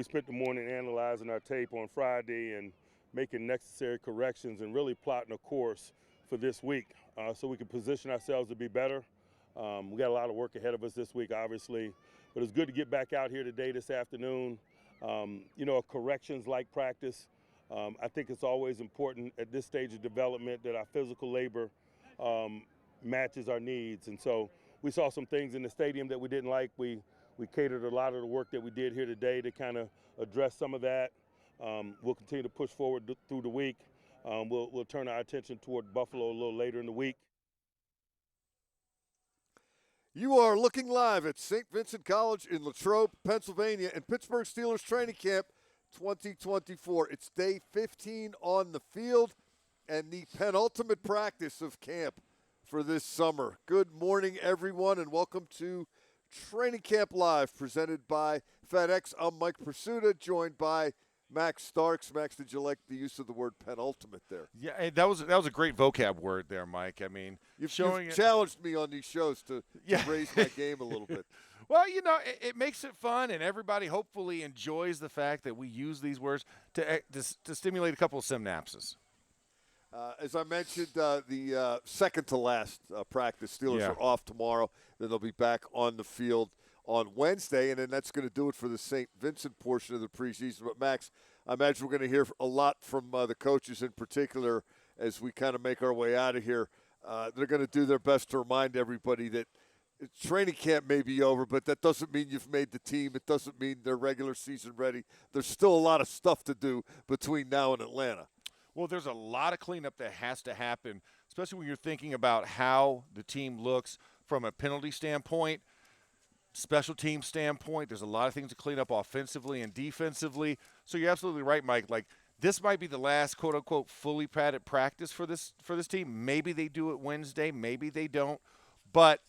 we spent the morning analyzing our tape on Friday and making necessary corrections and really plotting a course for this week so we can position ourselves to be better. We got a lot of work ahead of us this week, obviously, but it's good to get back out here today, this afternoon. A corrections-like practice. I think it's always important at this stage of development that our physical labor matches our needs. And so we saw some things in the stadium that we didn't like. We catered a lot of the work that we did here today to kind of address some of that. We'll continue to push forward through the week. We'll turn our attention toward Buffalo a little later in the week. You are looking live at St. Vincent College in Latrobe, Pennsylvania, and Pittsburgh Steelers Training Camp 2024. It's day 15 on the field and the penultimate practice of camp for this summer. Good morning, everyone, and welcome to Training Camp Live, presented by FedEx. I'm Mike Pursuta, joined by Max Starks. Max, did you like the use of the word penultimate there? Yeah, that was a great vocab word there, Mike. I mean, you've challenged me on these shows to raise my game a little bit. Well, it makes it fun, and everybody hopefully enjoys the fact that we use these words to stimulate a couple of synapses. As I mentioned, the second to last practice, Steelers are off tomorrow. Then they'll be back on the field on Wednesday, and then that's going to do it for the St. Vincent portion of the preseason. But, Max, I imagine we're going to hear a lot from the coaches in particular as we kind of make our way out of here. They're going to do their best to remind everybody that training camp may be over, but that doesn't mean you've made the team. It doesn't mean they're regular season ready. There's still a lot of stuff to do between now and Atlanta. Well, there's a lot of cleanup that has to happen, especially when you're thinking about how the team looks from a penalty standpoint, special team standpoint. There's a lot of things to clean up offensively and defensively. So you're absolutely right, Mike. Like, this might be the last quote-unquote fully padded practice for this team. Maybe they do it Wednesday. Maybe they don't. But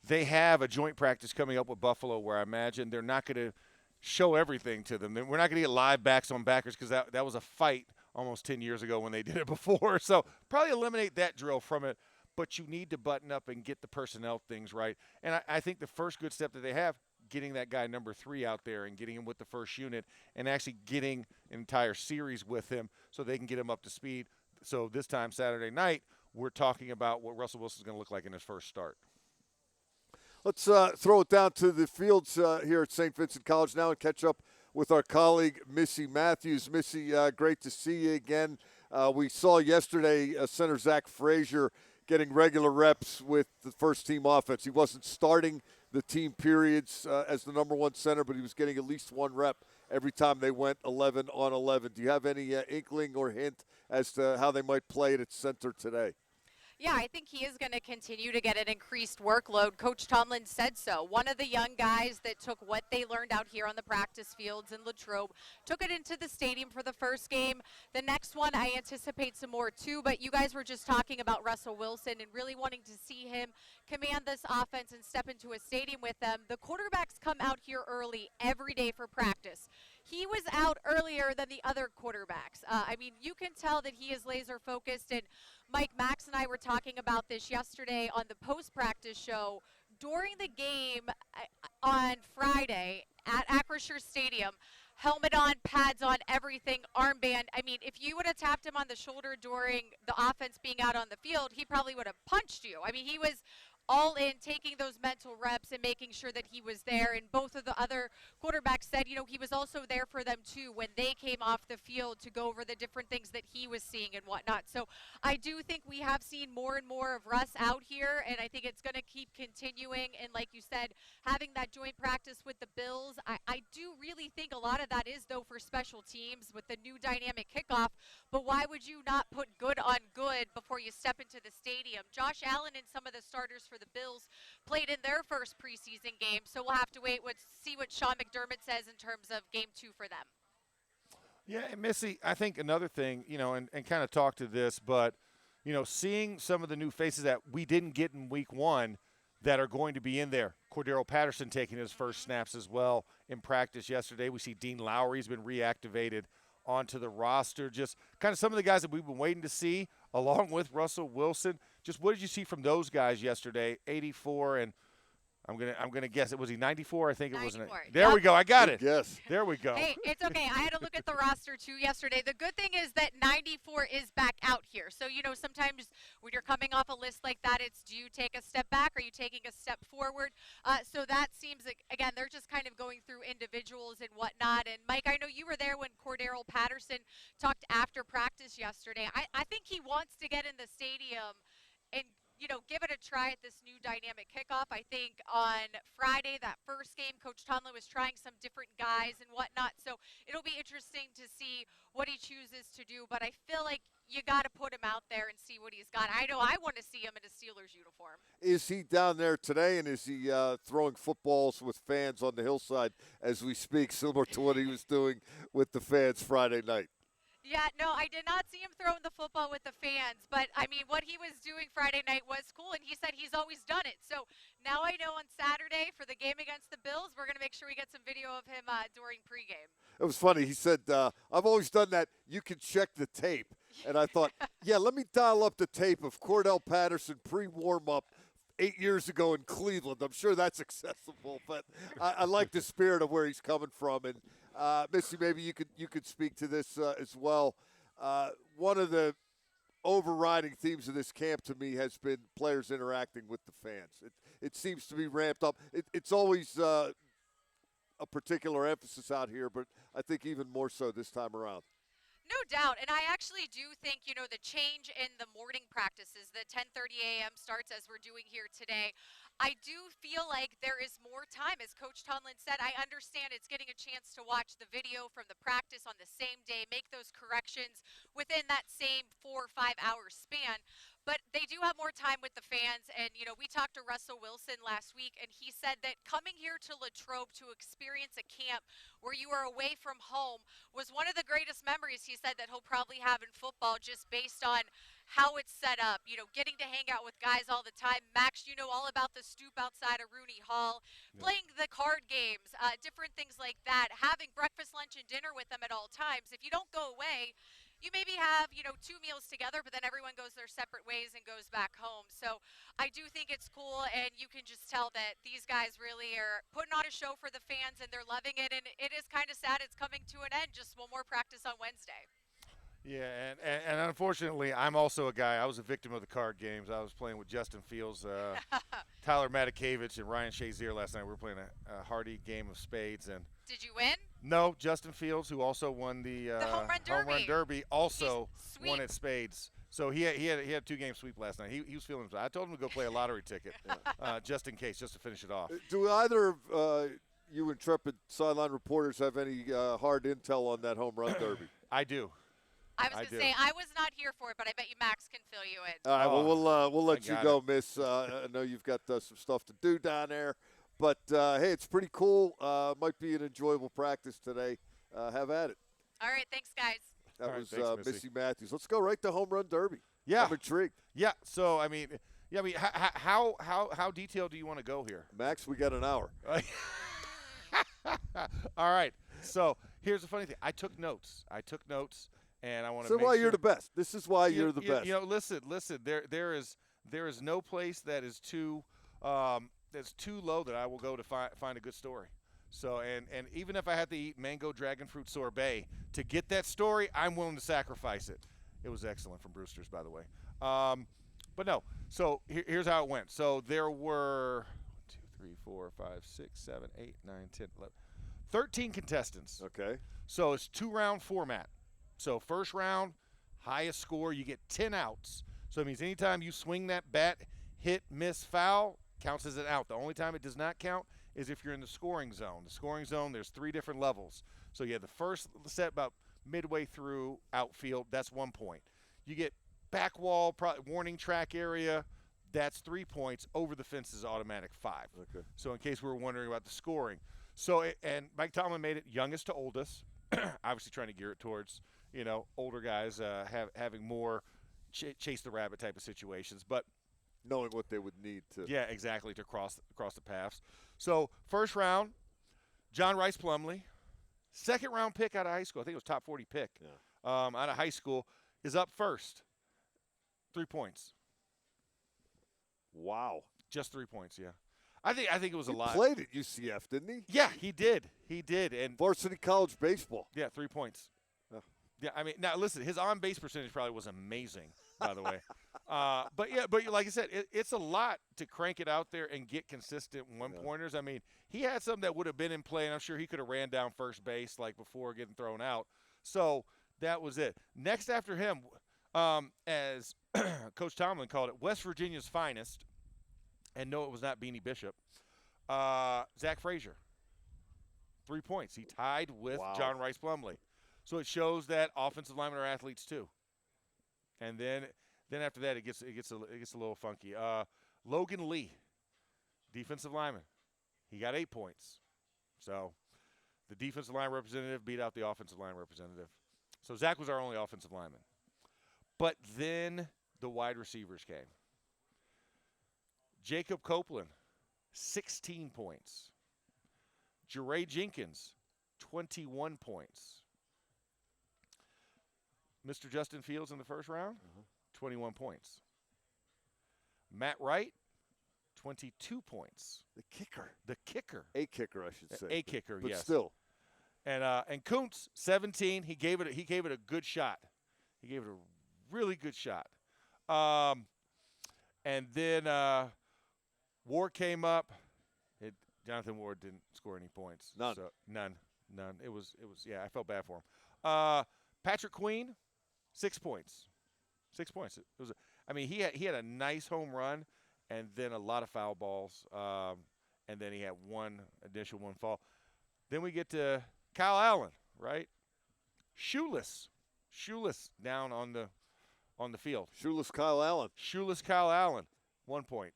they have a joint practice coming up with Buffalo where I imagine they're not going to show everything to them. We're not going to get live backs on backers because that was a fight almost 10 years ago when they did it before. So probably eliminate that drill from it. But you need to button up and get the personnel things right. And I think the first good step that they have, getting that guy number 3 out there and getting him with the first unit and actually getting an entire series with him so they can get him up to speed. So this time Saturday night, we're talking about what Russell Wilson's going to look like in his first start. Let's throw it down to the fields here at St. Vincent College now and catch up with our colleague, Missy Matthews. Missy, great to see you again. We saw yesterday center Zach Frazier getting regular reps with the first-team offense. He wasn't starting the team periods as the number one center, but he was getting at least one rep every time they went 11 on 11. Do you have any inkling or hint as to how they might play it at center today? Yeah, I think he is going to continue to get an increased workload. Coach Tomlin said so. One of the young guys that took what they learned out here on the practice fields in Latrobe, took it into the stadium for the first game. The next one, I anticipate some more too, but you guys were just talking about Russell Wilson and really wanting to see him command this offense and step into a stadium with them. The quarterbacks come out here early every day for practice. He was out earlier than the other quarterbacks. You can tell that he is laser focused, and Mike, Max and I were talking about this yesterday on the post-practice show. During the game on Friday at Acrisure Stadium, helmet on, pads on, everything, armband. If you would have tapped him on the shoulder during the offense being out on the field, he probably would have punched you. He was all in, taking those mental reps and making sure that he was there. And both of the other quarterbacks said, he was also there for them too when they came off the field to go over the different things that he was seeing and whatnot. So I do think we have seen more and more of Russ out here, and I think it's going to keep continuing. And like you said, having that joint practice with the Bills, I do really think a lot of that is, though, for special teams with the new dynamic kickoff. But why would you not put good on good before you step into the stadium? Josh Allen and some of the starters for the Bills played in their first preseason game, so we'll have to see what Sean McDermott says in terms of game 2 for them. Yeah, and Missy, I think another thing, and kind of talk to this, but, seeing some of the new faces that we didn't get in week 1 that are going to be in there. Cordero Patterson taking his first snaps as well in practice yesterday. We see Dean Lowry's been reactivated onto the roster. Just kind of some of the guys that we've been waiting to see, along with Russell Wilson. Just what did you see from those guys yesterday, 84 and I'm gonna guess it. Was he 94? I think it was. 94. There we go. I got it. Yes. There we go. Hey, it's okay. I had to look at the roster too yesterday. The good thing is that 94 is back out here. So, sometimes when you're coming off a list like that, it's do you take a step back? Are you taking a step forward? So that seems like, again, they're just kind of going through individuals and whatnot. And, Mike, I know you were there when Cordero Patterson talked after practice yesterday. I think he wants to get in the stadium and give it a try at this new dynamic kickoff. I think on Friday, that first game, Coach Tomlin was trying some different guys and whatnot. So it'll be interesting to see what he chooses to do. But I feel like you got to put him out there and see what he's got. I know I want to see him in a Steelers uniform. Is he down there today, and is he throwing footballs with fans on the hillside as we speak, similar to what he was doing with the fans Friday night? Yeah, no, I did not see him throwing the football with the fans, but I mean, what he was doing Friday night was cool, and he said he's always done it. So now I know on Saturday for the game against the Bills, we're going to make sure we get some video of him during pregame. It was funny. He said, I've always done that. You can check the tape. And I thought, yeah, let me dial up the tape of Cordell Patterson pre-warm-up 8 years ago in Cleveland. I'm sure that's accessible, but I like the spirit of where he's coming from. And Missy, maybe you could speak to this as well. One of the overriding themes of this camp to me has been players interacting with the fans. It seems to be ramped up. It's always a particular emphasis out here, but I think even more so this time around. No doubt, and I actually do think, the change in the morning practices, the 10:30 a.m. starts as we're doing here today, I do feel like there is more time. As Coach Tomlin said, I understand it's getting a chance to watch the video from the practice on the same day, make those corrections within that same 4 or 5 hour span. But they do have more time with the fans. And, we talked to Russell Wilson last week, and he said that coming here to Latrobe to experience a camp where you are away from home was one of the greatest memories, he said, that he'll probably have in football, just based on how it's set up, getting to hang out with guys all the time. Max, all about the stoop outside of Rooney Hall, playing the card games, different things like that, having breakfast, lunch, and dinner with them at all times. If you don't go away, you maybe have, 2 meals together, but then everyone goes their separate ways and goes back home. So I do think it's cool, and you can just tell that these guys really are putting on a show for the fans, and they're loving it. And it is kind of sad it's coming to an end. Just one more practice on Wednesday. Yeah, and unfortunately, I'm also a guy. I was a victim of the card games. I was playing with Justin Fields, Tyler Matakevich, and Ryan Shazier last night. We were playing a hearty game of spades. And did you win? No, Justin Fields, who also won the home run derby, also won at spades. So he had a 2-game sweep last night. He was feeling himself. I told him to go play a lottery ticket, just in case, just to finish it off. Do either of you intrepid sideline reporters have any hard intel on that home run derby? I do. I was going to say, I was not here for it, but I bet you Max can fill you in. All right, well, we'll let you go, Miss. I know you've got some stuff to do down there. But, hey, it's pretty cool. Might be an enjoyable practice today. Have at it. All right, thanks, guys. That was Missy Matthews. Let's go right to home run derby. Yeah. I'm intrigued. Yeah, so, how detailed do you want to go here? Max, we got an hour. All right. So here's the funny thing. I took notes. And I want to. So why you're the best. This is why you're the best. Listen. There is no place that is too that's too low that I will go to find a good story. So and even if I had to eat mango dragon fruit sorbet to get that story, I'm willing to sacrifice it. It was excellent from Brewster's, by the way. But no. So here's how it went. So there were 1, 2, 3, 4, 5, 6, 7, 8, 9, 10, 11, 13 contestants. Okay. So it's 2-round format. So first round, highest score, you get 10 outs. So it means anytime you swing that bat, hit, miss, foul, counts as an out. The only time it does not count is if you're in the scoring zone. The scoring zone, there's 3 different levels. So you have the first set about midway through outfield, that's 1 point. You get back wall, warning track area, that's 3 points. Over the fence is automatic 5. Okay. So in case we were wondering about the scoring. So, and Mike Tomlin made it youngest to oldest, obviously trying to gear it towards – older guys having more chase the rabbit type of situations, but knowing what they would need to. Yeah, exactly, to cross the paths. So first round, John Rice Plumlee, second round pick out of high school. I think it was top 40 pick out of high school, is up first. 3 points. Wow. Just 3 points, yeah. I think it was a lot. He played at UCF, didn't he? Yeah, he did. He did. And varsity college baseball. Yeah, 3 points. Oh. Yeah, I mean, now listen, his on-base percentage probably was amazing, by the way. But like I said, it's a lot to crank it out there and get consistent one-pointers. I mean, he had some that would have been in play, and I'm sure he could have ran down first base like before getting thrown out. So that was it. Next after him, as Coach Tomlin called it, West Virginia's finest, and no, it was not Beanie Bishop, Zach Frazier. 3 points. He tied with John Rice Plumlee. So it shows that offensive linemen are athletes too. And then after that, it gets a little funky. Logan Lee, defensive lineman, he got 8 points. So the defensive line representative beat out the offensive line representative. So Zach was our only offensive lineman. But then the wide receivers came. Jacob Copeland, 16 points. Jeray Jenkins, 21 points. Mr. Justin Fields in the first round, 21 points. Matt Wright, 22 points. The kicker. A kicker, I should say. A kicker, but yes. Still. And Kuntz, 17. He gave it a good shot. He gave it a really good shot. And then Ward came up. Jonathan Ward didn't score any points. None. So, none. It was I felt bad for him. Patrick Queen, 6 points. 6 points. It was he had a nice home run and then a lot of foul balls. And then he had one fall. Then we get to Kyle Allen, right? Shoeless down on the field. Shoeless Kyle Allen. 1 point.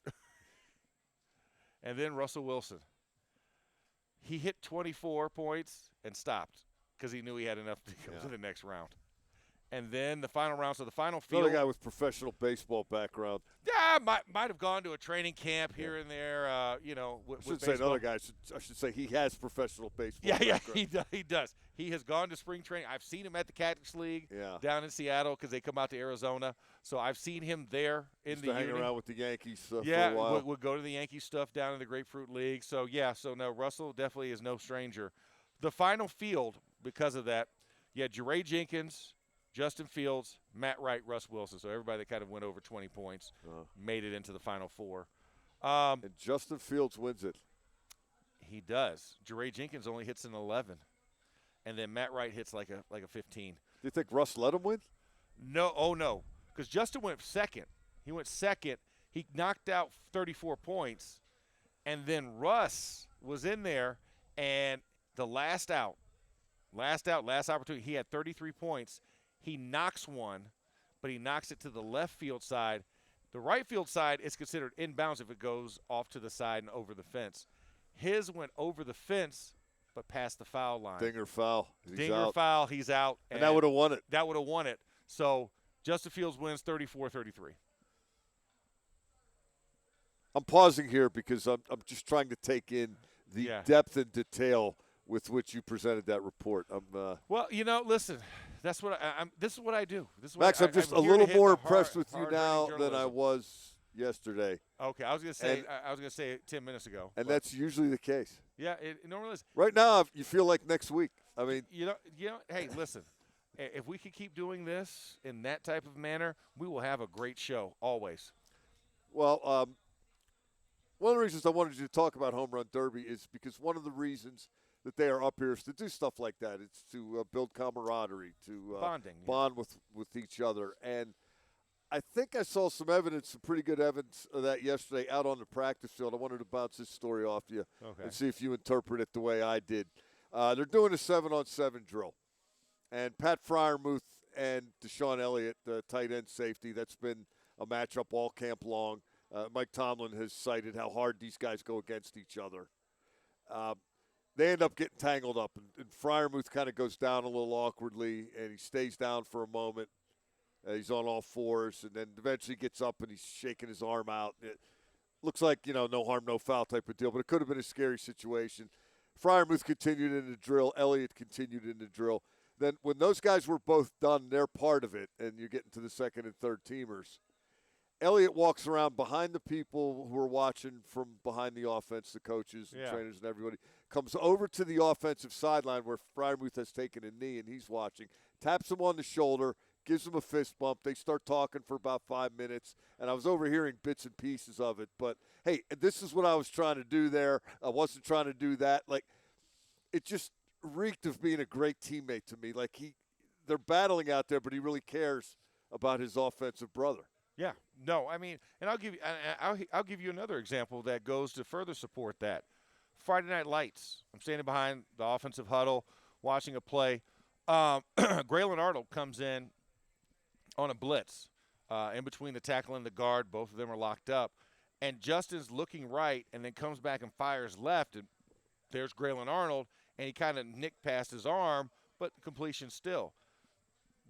And then Russell Wilson. He hit 24 points and stopped because he knew he had enough to go to the next round. And then the final round, so the final field. Another guy with professional baseball background. Yeah, might have gone to a training camp here and there. I should say another guy. I should say he has professional baseball. Yeah, background. he does. He has gone to spring training. I've seen him at the Cactus League down in Seattle because they come out to Arizona. So I've seen him there in the hang around with the Yankees for a while. We'll go to the Yankee stuff down in the Grapefruit League. So, no, Russell definitely is no stranger. The final field, because of that, Jeray Jenkins, Justin Fields, Matt Wright, Russ Wilson. So everybody that kind of went over 20 points made it into the Final Four. And Justin Fields wins it. He does. Jeray Jenkins only hits an 11. And then Matt Wright hits like a 15. Do you think Russ let him win? No. Because Justin went second. He went second. He knocked out 34 points. And then Russ was in there. And the last opportunity, he had 33 points. He knocks one, but he knocks it to the left field side. The right field side is considered inbounds if it goes off to the side and over the fence. His went over the fence, but past the foul line. Dinger foul. Foul, he's out. And that would have won it. That would have won it. So Justin Fields wins 34-33. I'm pausing here because I'm just trying to take in the depth and detail with which you presented that report. Well, listen, that's what this is what I do. Max, I'm just a little more impressed with you now than I was yesterday. Okay, I was gonna say 10 minutes ago. And that's usually the case. Yeah, it normally is. Right now, you feel like next week. I mean, hey, listen, if we could keep doing this in that type of manner, we will have a great show always. Well, one of the reasons I wanted you to talk about Home Run Derby is because one of the reasons that they are up here is to do stuff like that. It's to build camaraderie, to bond with each other. And I think I saw some pretty good evidence of that yesterday out on the practice field. I wanted to bounce this story off you and see if you interpret it the way I did. They're doing a 7-on-7 drill. And Pat Fryermuth and Deshaun Elliott, the tight end safety, that's been a matchup all camp long. Mike Tomlin has cited how hard these guys go against each other. They end up getting tangled up, and Fryermuth kind of goes down a little awkwardly, and he stays down for a moment. He's on all fours, and then eventually gets up, and he's shaking his arm out. It looks like, no harm, no foul type of deal, but it could have been a scary situation. Fryermuth continued in the drill. Elliott continued in the drill. Then when those guys were both done, they're part of it, and you're getting to the second and third teamers. Elliott walks around behind the people who are watching from behind the offense, the coaches and trainers and everybody, comes over to the offensive sideline where Fryermuth has taken a knee and he's watching, taps him on the shoulder, gives him a fist bump. They start talking for about 5 minutes, and I was overhearing bits and pieces of it. But, hey, this is what I was trying to do there. I wasn't trying to do that. Like, it just reeked of being a great teammate to me. Like, they're battling out there, but he really cares about his offensive brother. Yeah, no, I mean, and I'll give you another example that goes to further support that. Friday Night Lights. I'm standing behind the offensive huddle, watching a play. Graylin Arnold comes in on a blitz in between the tackle and the guard. Both of them are locked up, and Justin's looking right, and then comes back and fires left, and there's Graylin Arnold, and he kind of nicked past his arm, but completion still.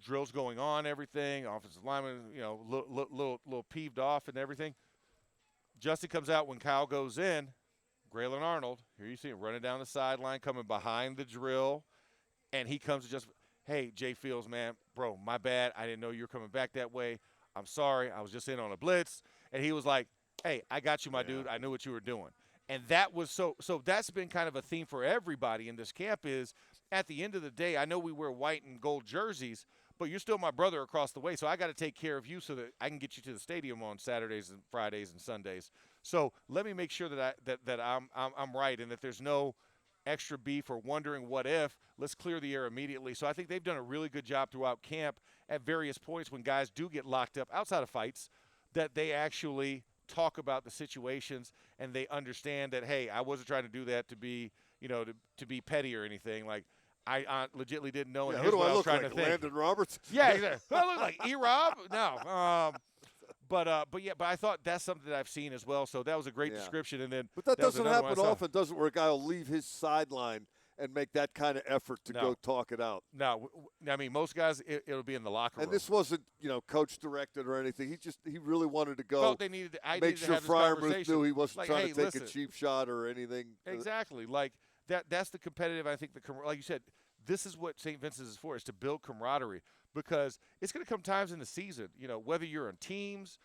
Drills going on, everything. Offensive lineman, little peeved off and everything. Justin comes out when Kyle goes in. Graylin Arnold, here you see him running down the sideline, coming behind the drill, and he comes to just, hey, Jay Fields, man, bro, my bad. I didn't know you were coming back that way. I'm sorry. I was just in on a blitz. And he was like, hey, I got you, my dude. I knew what you were doing. And that was so that's been kind of a theme for everybody in this camp is at the end of the day, I know we wear white and gold jerseys, but you're still my brother across the way, so I got to take care of you so that I can get you to the stadium on Saturdays and Fridays and Sundays. So let me make sure that I'm right and that there's no extra beef or wondering what if. Let's clear the air immediately. So I think they've done a really good job throughout camp at various points when guys do get locked up outside of fights that they actually talk about the situations and they understand that, hey, I wasn't trying to do that to be, to be petty or anything. Like, I legitimately didn't know. And who do I look trying like, to think. Landon Roberts? Yeah, exactly. Do I look like E-Rob? No. But I thought that's something that I've seen as well. So that was a great description. And then, but that doesn't happen often, does it? Where a guy will leave his sideline and make that kind of effort to go talk it out. No, I mean most guys, it'll be in the locker room. And this wasn't, coach directed or anything. He really wanted to go. Felt they needed. Make sure Fryermuth knew he wasn't trying to take a cheap shot or anything. Exactly, like that. That's the competitive. I think like you said, this is what St. Vincent's is for: is to build camaraderie because it's going to come times in the season. Whether you're in teams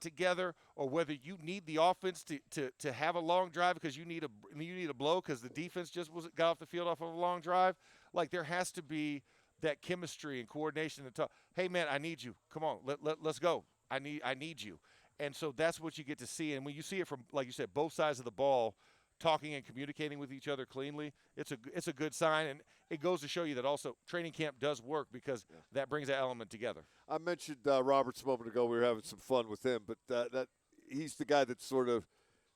together or whether you need the offense to have a long drive because you need a blow because the defense just got off the field off of a long drive. Like there has to be that chemistry and coordination and talk. Hey man, I need you. Come on, let's go. I need you. And so that's what you get to see. And when you see it from, like you said, both sides of the ball, talking and communicating with each other cleanly, it's a good sign. And it goes to show you that also training camp does work because that brings that element together. I mentioned Roberts a moment ago. We were having some fun with him, but that he's the guy that sort of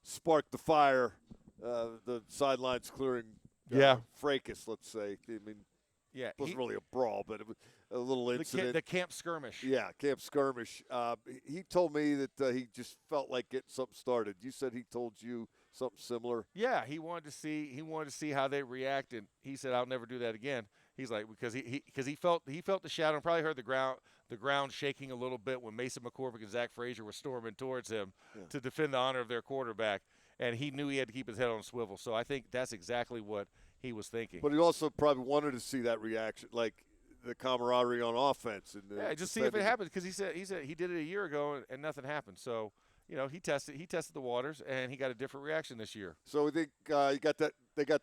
sparked the fire, the sidelines clearing fracas, let's say. I mean, it wasn't really a brawl, but it was a little incident. The camp skirmish. Yeah, camp skirmish. He told me that he just felt like getting something started. You said he told you something similar. Yeah, he wanted to see how they react, and he said, "I'll never do that again." He's like because he felt the shadow and probably heard the ground shaking a little bit when Mason McCormick and Zach Frazier were storming towards him to defend the honor of their quarterback, and he knew he had to keep his head on a swivel. So I think that's exactly what he was thinking. But he also probably wanted to see that reaction, like the camaraderie on offense, and just see if it happens because he said he did it a year ago and nothing happened. So. He tested the waters, and he got a different reaction this year. So we think they got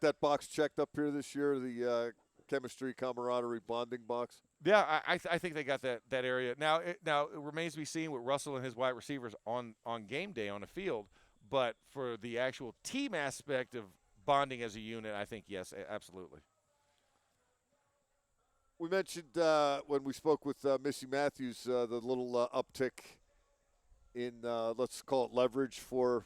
that box checked up here this year, the chemistry, camaraderie, bonding box. Yeah, I think they got that area. Now it remains to be seen with Russell and his wide receivers on game day on the field. But for the actual team aspect of bonding as a unit, I think yes, absolutely. We mentioned when we spoke with Missy Matthews the little uptick in, let's call it leverage for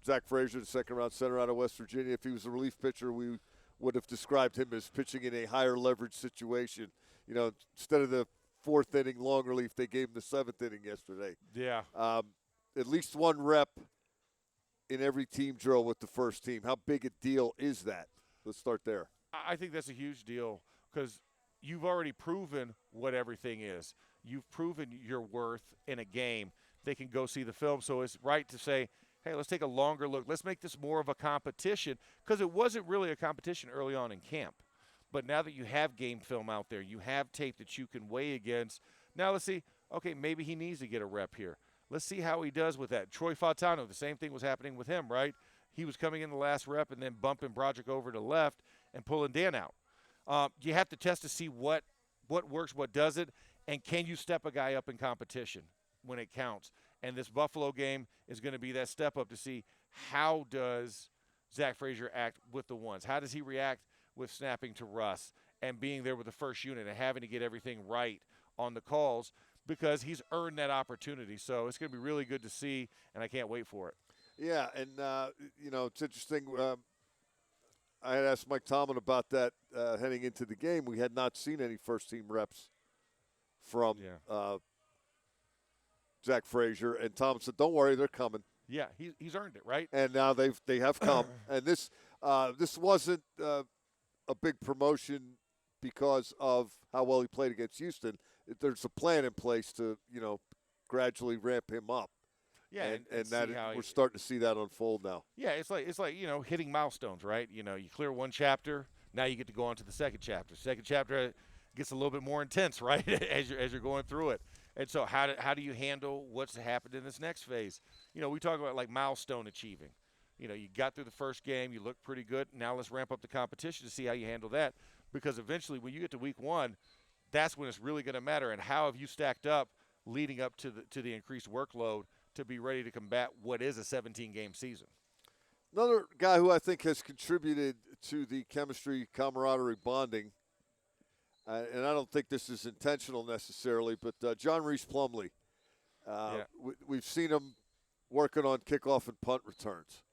Zach Frazier, the second-round center out of West Virginia. If he was a relief pitcher, we would have described him as pitching in a higher leverage situation. Instead of the fourth inning long relief, they gave him the seventh inning yesterday. Yeah. At least one rep in every team drill with the first team. How big a deal is that? Let's start there. I think that's a huge deal because you've already proven what everything is. You've proven your worth in a game. They can go see the film. So it's right to say, hey, let's take a longer look. Let's make this more of a competition because it wasn't really a competition early on in camp. But now that you have game film out there, you have tape that you can weigh against. Now let's see, okay, maybe he needs to get a rep here. Let's see how he does with that. Troy Fautano, the same thing was happening with him, right? He was coming in the last rep and then bumping Broderick over to left and pulling Dan out. You have to test to see what works, what doesn't, and can you step a guy up in competition when it counts. And this Buffalo game is going to be that step up to see how does Zach Frazier act with the ones. How does he react with snapping to Russ and being there with the first unit and having to get everything right on the calls, because he's earned that opportunity. So it's going to be really good to see, and I can't wait for it. Yeah, and, it's interesting. I had asked Mike Tomlin about that heading into the game. We had not seen any first-team reps from Zach Frazier, and Tomlin said, don't worry, they're coming. Yeah, he's earned it, right? And now they have come. And this wasn't a big promotion because of how well he played against Houston. There's a plan in place to, gradually ramp him up. Yeah, and that we're starting to see that unfold now. Yeah, it's like hitting milestones, right? You clear one chapter, now you get to go on to the second chapter. Second chapter gets a little bit more intense, right, as you're going through it. And so how do you handle what's happened in this next phase? We talk about like milestone achieving. You got through the first game, you look pretty good. Now let's ramp up the competition to see how you handle that, because eventually when you get to week one, that's when it's really going to matter. And how have you stacked up leading up to the increased workload to be ready to combat what is a 17-game season? Another guy who I think has contributed to the chemistry, camaraderie, bonding, and I don't think this is intentional necessarily, but John Reese Plumlee. We've seen him working on kickoff and punt returns.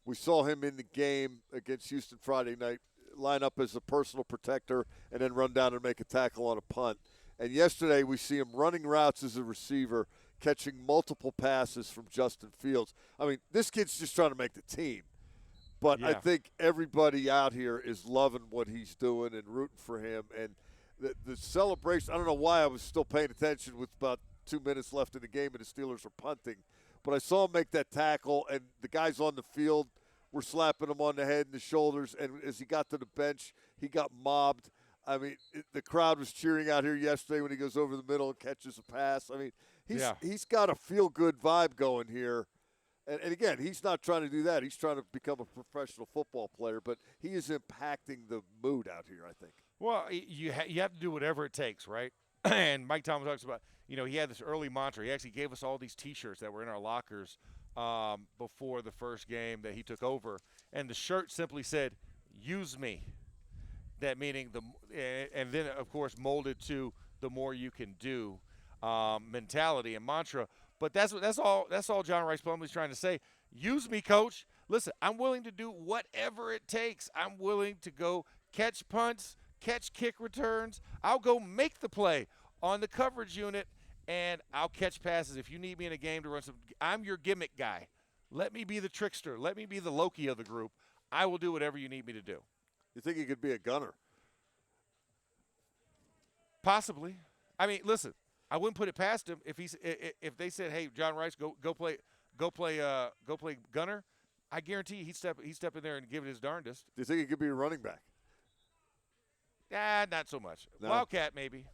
We saw him in the game against Houston Friday night line up as a personal protector and then run down and make a tackle on a punt. And yesterday we see him running routes as a receiver, catching multiple passes from Justin Fields. I mean, this kid's just trying to make the team. But I think everybody out here is loving what he's doing and rooting for him. And the celebration, I don't know why I was still paying attention with about 2 minutes left in the game and the Steelers were punting. But I saw him make that tackle, and the guys on the field were slapping him on the head and the shoulders. And as he got to the bench, he got mobbed. I mean, the crowd was cheering out here yesterday when he goes over the middle and catches a pass. I mean, he's got a feel-good vibe going here. And again, he's not trying to do that. He's trying to become a professional football player, but he is impacting the mood out here, I think. Well, you have to do whatever it takes, right? And Mike Tomlin talks about, he had this early mantra. He actually gave us all these T-shirts that were in our lockers before the first game that he took over. And the shirt simply said, "Use me." That meaning and then, of course, molded to the more you can do mentality and mantra. But that's all John Rice Plumlee's trying to say. Use me, coach. Listen, I'm willing to do whatever it takes. I'm willing to go catch punts, catch kick returns. I'll go make the play on the coverage unit, and I'll catch passes. If you need me in a game to run some, I'm your gimmick guy. Let me be the trickster. Let me be the Loki of the group. I will do whatever you need me to do. You think he could be a gunner? Possibly. I mean, listen, I wouldn't put it past him if they said, "Hey, John Rice, go play gunner." I guarantee he'd step in there and give it his darndest. Do you think he could be a running back? Not so much. No. Wildcat maybe,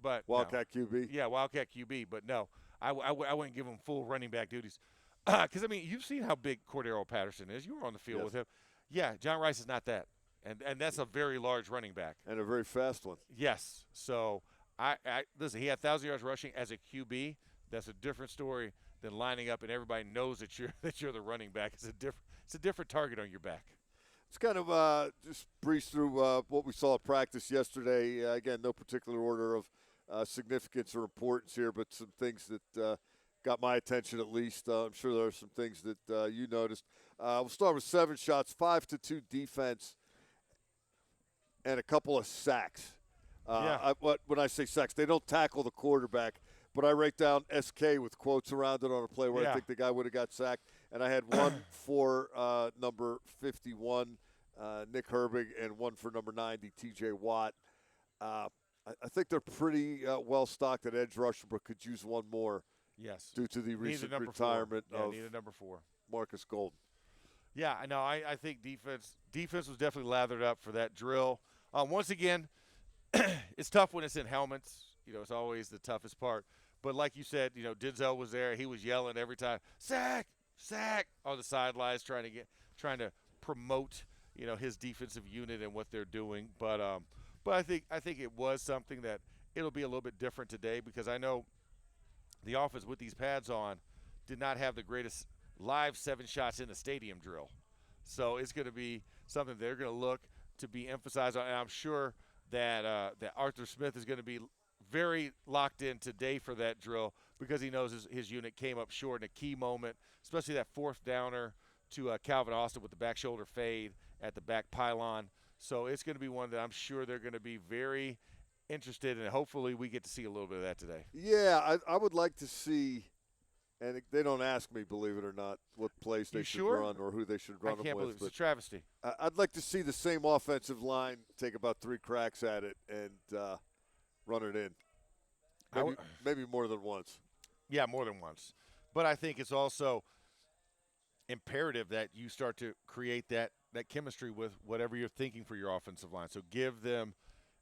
but Wildcat no. QB. Yeah, Wildcat QB, but no, I wouldn't give him full running back duties. Because I mean, you've seen how big Cordero Patterson is. You were on the field with him. Yeah, John Rice is not that. And that's a very large running back. And a very fast one. Yes. So, I listen, he had 1,000 yards rushing as a QB. That's a different story than lining up and everybody knows that you're the running back. It's a different target on your back. Let's kind of just breeze through what we saw at practice yesterday. Again, no particular order of significance or importance here, but some things that got my attention at least. I'm sure there are some things that you noticed. We'll start with 7 shots, 5-2 defense, and a couple of sacks. When I say sacks, they don't tackle the quarterback, but I write down SK with quotes around it on a play where I think the guy would have got sacked. And I had one for number 51, Nick Herbig, and one for number 90, TJ Watt. I think they're pretty well stocked at edge rusher, but could use one more. Yes. Due to the recent retirement of number 4. Marcus Golden. Yeah, I know. I think defense was definitely lathered up for that drill. Once again, it's tough when it's in helmets. It's always the toughest part. But like you said, Denzel was there. He was yelling every time, sack, sack, on the sidelines, trying to promote, his defensive unit and what they're doing. But I think it was something that it'll be a little bit different today, because I know the offense with these pads on did not have the greatest live 7 shots in the stadium drill. So it's going to be something they're going to look to be emphasized on. And I'm sure that Arthur Smith is going to be very locked in today for that drill, because he knows his unit came up short in a key moment, especially that 4th downer to Calvin Austin with the back shoulder fade at the back pylon. So it's going to be one that I'm sure they're going to be very interested in, and hopefully we get to see a little bit of that today. Yeah, I would like to see, and they don't ask me, believe it or not, what plays they should run or who they should run them with. I can't believe it's a travesty. I'd like to see the same offensive line take about 3 cracks at it and run it in. Maybe more than once. Yeah, more than once. But I think it's also imperative that you start to create that chemistry with whatever you're thinking for your offensive line. So give them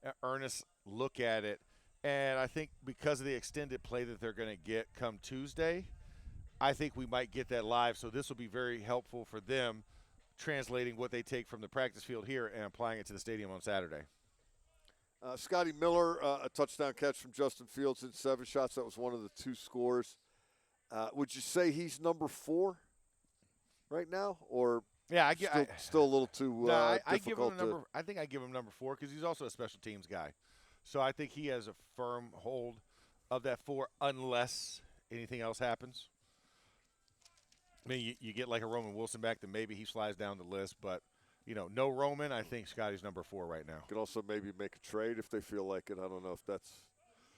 an earnest look at it. And I think because of the extended play that they're going to get come Tuesday, I think we might get that live. So this will be very helpful for them, translating what they take from the practice field here and applying it to the stadium on Saturday. Scotty Miller, a touchdown catch from Justin Fields in 7 shots. That was one of the 2 scores. Would you say he's number 4 right now, or still a little too difficult? I think I give him number 4 because he's also a special teams guy. So I think he has a firm hold of that 4 unless anything else happens. I mean, you get like a Roman Wilson back, then maybe he slides down the list. But, no Roman, I think Scotty's number 4 right now. Could also maybe make a trade if they feel like it. I don't know if that's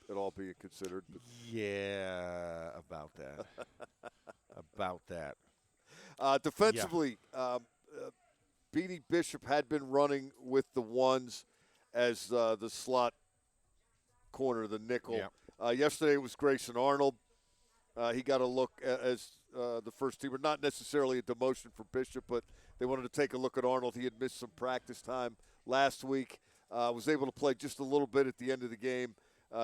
at all being considered. But. Yeah, about that. About that. Defensively, Beanie Bishop had been running with the ones as the slot corner, the nickel. Yeah. Yesterday it was Grayson Arnold. He got a look as the first teamer, not necessarily a demotion for Bishop, but they wanted to take a look at Arnold. He had missed some practice time last week. Was able to play just a little bit at the end of the game.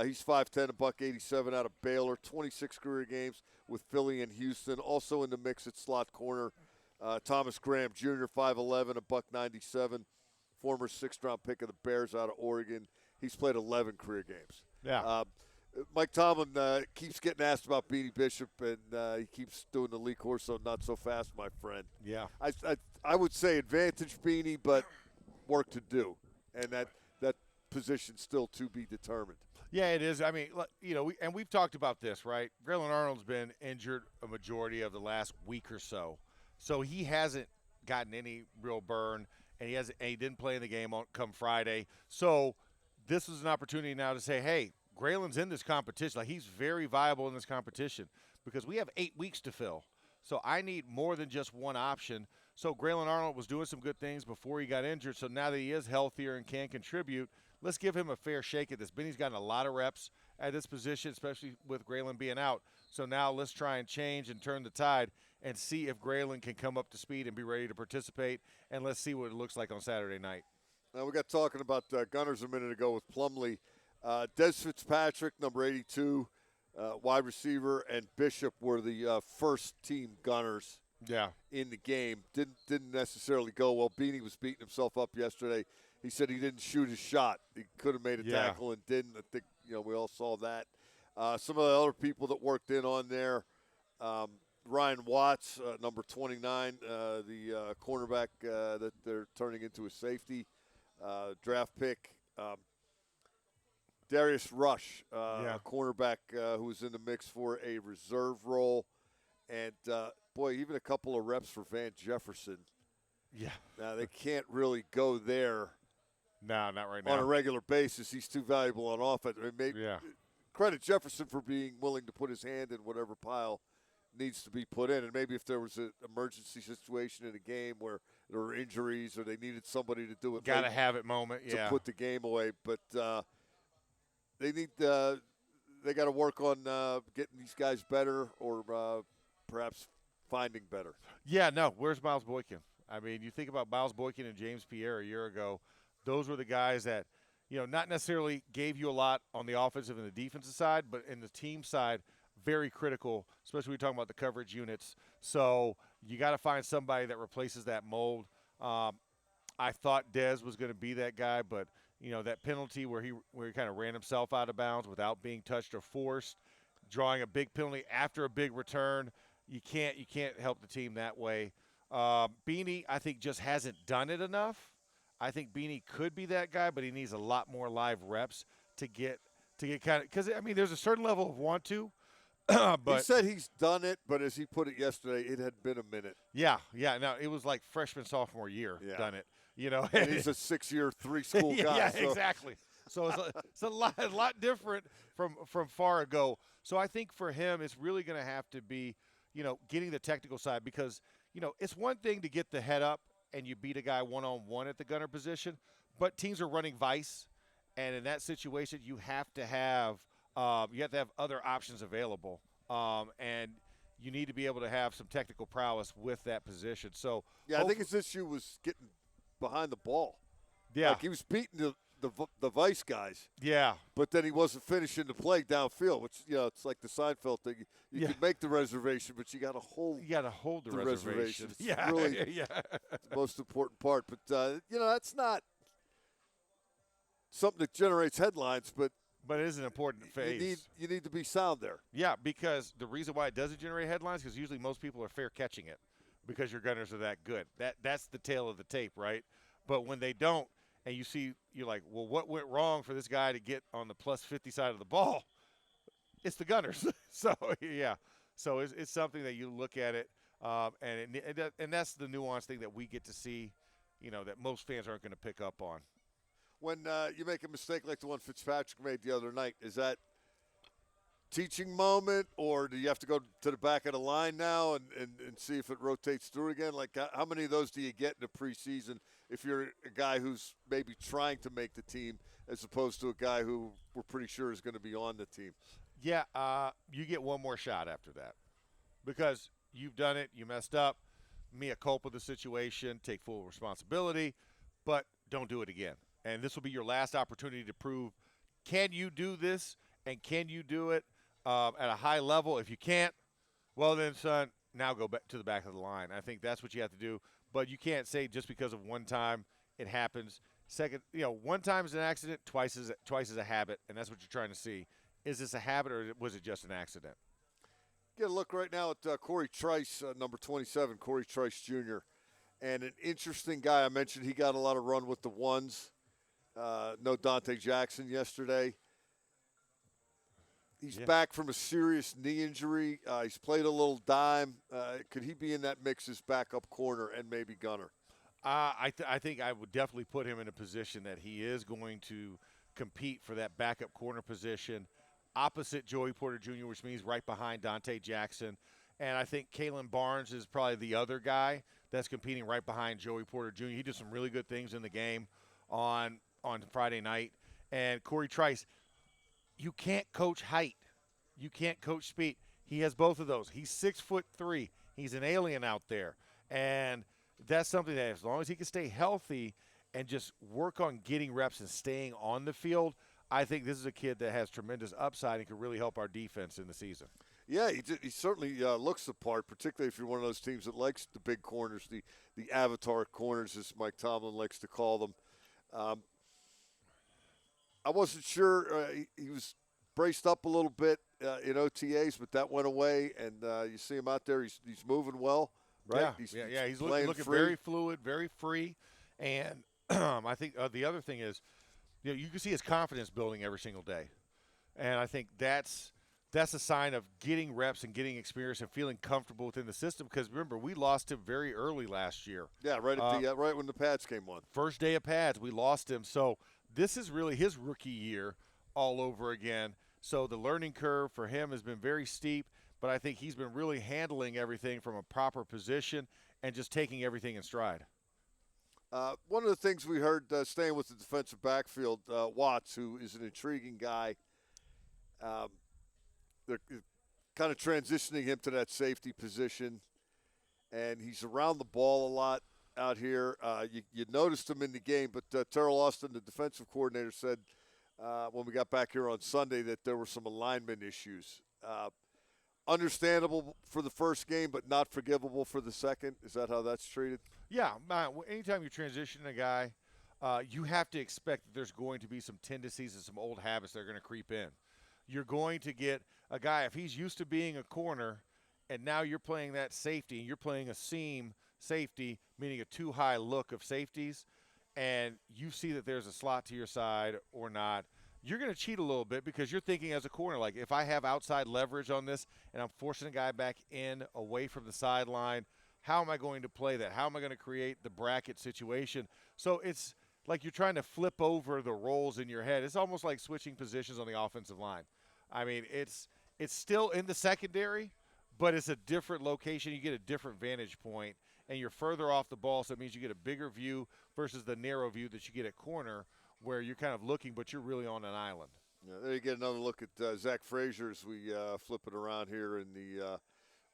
He's 5'10", $187 out of Baylor, 26 career games with Philly and Houston. Also in the mix at slot corner, Thomas Graham Jr., 5'11", $197, former 6th-round pick of the Bears out of Oregon. He's played 11 career games. Yeah. Mike Tomlin keeps getting asked about Beanie Bishop, and he keeps doing the Lee Corso not so fast, my friend. Yeah. I would say advantage Beanie, but work to do, and that position still to be determined. Yeah, it is. I mean, we've talked about this, right? Braylon Arnold's been injured a majority of the last week or so, so he hasn't gotten any real burn, and he didn't play in the game come Friday. So this is an opportunity now to say, hey, Braylon's in this competition. Like, he's very viable in this competition because we have 8 weeks to fill. So I need more than just one option. So Braylon Arnold was doing some good things before he got injured. So now that he is healthier and can contribute, let's give him a fair shake at this. Benny's gotten a lot of reps at this position, especially with Braylon being out. So now let's try and change and turn the tide and see if Braylon can come up to speed and be ready to participate. And let's see what it looks like on Saturday night. Now we got talking about Gunners a minute ago with Plumlee. Des Fitzpatrick, number 82, wide receiver, and Bishop were the first-team Gunners in the game. Didn't necessarily go well. Beanie was beating himself up yesterday. He said he didn't shoot his shot. He could have made a tackle and didn't. I think we all saw that. Some of the other people that worked in on there, Ryan Watts, number 29, the cornerback that they're turning into a safety, draft pick. Darius Rush, a cornerback who was in the mix for a reserve role. And, even a couple of reps for Van Jefferson. Yeah. Now, they can't really go there. No, not right now. On a regular basis. He's too valuable on offense. I mean, credit Jefferson for being willing to put his hand in whatever pile needs to be put in. And maybe if there was an emergency situation in a game where there were injuries or they needed somebody to do it. Got to have it moment, to put the game away. But they got to work on getting these guys better or perhaps finding better. Yeah, no. Where's Miles Boykin? I mean, you think about Miles Boykin and James Pierre a year ago. Those were the guys that, not necessarily gave you a lot on the offensive and the defensive side, but in the team side, very critical, especially when you're talking about the coverage units. So you got to find somebody that replaces that mold. I thought Dez was going to be that guy, but that penalty where he kind of ran himself out of bounds without being touched or forced, drawing a big penalty after a big return, you can't help the team that way. Beanie, I think, just hasn't done it enough. I think Beanie could be that guy, but he needs a lot more live reps to get kind of, because there's a certain level of want to. But he said he's done it, but as he put it yesterday, it had been a minute. Yeah. No, it was like freshman, sophomore year done it. And he's a 6-year, 3-school guy. Yeah, so. Exactly. So it's a lot different from far ago. So I think for him, it's really going to have to be, getting the technical side, because it's one thing to get the head up and you beat a guy one-on-one at the gunner position, but teams are running vice, and in that situation, you have to have other options available, and you need to be able to have some technical prowess with that position. So I think his issue was getting behind the ball. Yeah, like he was beating the vice guys. Yeah, but then he wasn't finishing the play downfield, which it's like the Seinfeld thing. You can make the reservation, but you got to hold. You got to hold the reservation. It's really the most important part. But that's not something that generates headlines, but it is an important phase. You need to be sound there. Yeah, because the reason why it doesn't generate headlines, because usually most people are fair catching it because your gunners are that good. That's the tail of the tape, right? But when they don't, and you're like, well, what went wrong for this guy to get on the plus 50 side of the ball? It's the gunners. So it's something that you look at it, and that's the nuanced thing that we get to see, that most fans aren't going to pick up on. When you make a mistake like the one Fitzpatrick made the other night, is that teaching moment, or do you have to go to the back of the line now and see if it rotates through again? Like, how many of those do you get in the preseason if you're a guy who's maybe trying to make the team as opposed to a guy who we're pretty sure is going to be on the team? Yeah, you get one more shot after that because you've done it, you messed up, mea culpa the situation, take full responsibility, but don't do it again. And this will be your last opportunity to prove, can you do this and can you do it at a high level? If you can't, well then, son, now go back to the back of the line. I think that's what you have to do. But you can't say just because of one time it happens. Second, one time is an accident, twice is a habit, and that's what you're trying to see. Is this a habit or was it just an accident? Get a look right now at Corey Trice, number 27, Corey Trice Jr. And an interesting guy. I mentioned he got a lot of run with the ones. No Dante Jackson yesterday. He's back from a serious knee injury. He's played a little dime. Could he be in that mix as backup corner and maybe gunner? I think I would definitely put him in a position that he is going to compete for that backup corner position opposite Joey Porter Jr., which means right behind Dante Jackson. And I think Kalen Barnes is probably the other guy that's competing right behind Joey Porter Jr. He did some really good things in the game on Friday night. And Corey Trice, you can't coach height. You can't coach speed. He has both of those. He's 6'3". He's an alien out there. And that's something that as long as he can stay healthy and just work on getting reps and staying on the field, I think this is a kid that has tremendous upside and can really help our defense in the season. Yeah, he certainly looks the part, particularly if you're one of those teams that likes the big corners, the avatar corners, as Mike Tomlin likes to call them. I wasn't sure. He was braced up a little bit in OTAs, but that went away, and you see him out there. He's moving well, right? Yeah, he's looking very fluid, very free. And I think the other thing is, you can see his confidence building every single day. And I think that's a sign of getting reps and getting experience and feeling comfortable within the system. Because remember, we lost him very early last year. Yeah, right when the pads came on. First day of pads, we lost him. So this is really his rookie year all over again. So the learning curve for him has been very steep, but I think he's been really handling everything from a proper position and just taking everything in stride. One of the things we heard, staying with the defensive backfield, Watts, who is an intriguing guy, they're kind of transitioning him to that safety position, and he's around the ball a lot. out here. You noticed him in the game, but Terrell Austin, the defensive coordinator, said when we got back here on Sunday that there were some alignment issues. Understandable for the first game, but not forgivable for the second. Is that how that's treated? Yeah. Anytime you transition a guy, you have to expect that there's going to be some tendencies and some old habits that are going to creep in. You're going to get a guy, if he's used to being a corner, and now you're playing that safety, and you're playing a seam safety, meaning a too high look of safeties, and you see that there's a slot to your side or not, you're going to cheat a little bit because you're thinking as a corner, like if I have outside leverage on this and I'm forcing a guy back in away from the sideline, how am I going to play that? How am I going to create the bracket situation? So it's like you're trying to flip over the roles in your head. It's almost like switching positions on the offensive line. I mean, it's still in the secondary, but it's a different location. You get a different vantage point, and you're further off the ball, so it means you get a bigger view versus the narrow view that you get at corner where you're kind of looking, but you're really on an island. Yeah, there you get another look at Zach Frazier as we flip it around here in the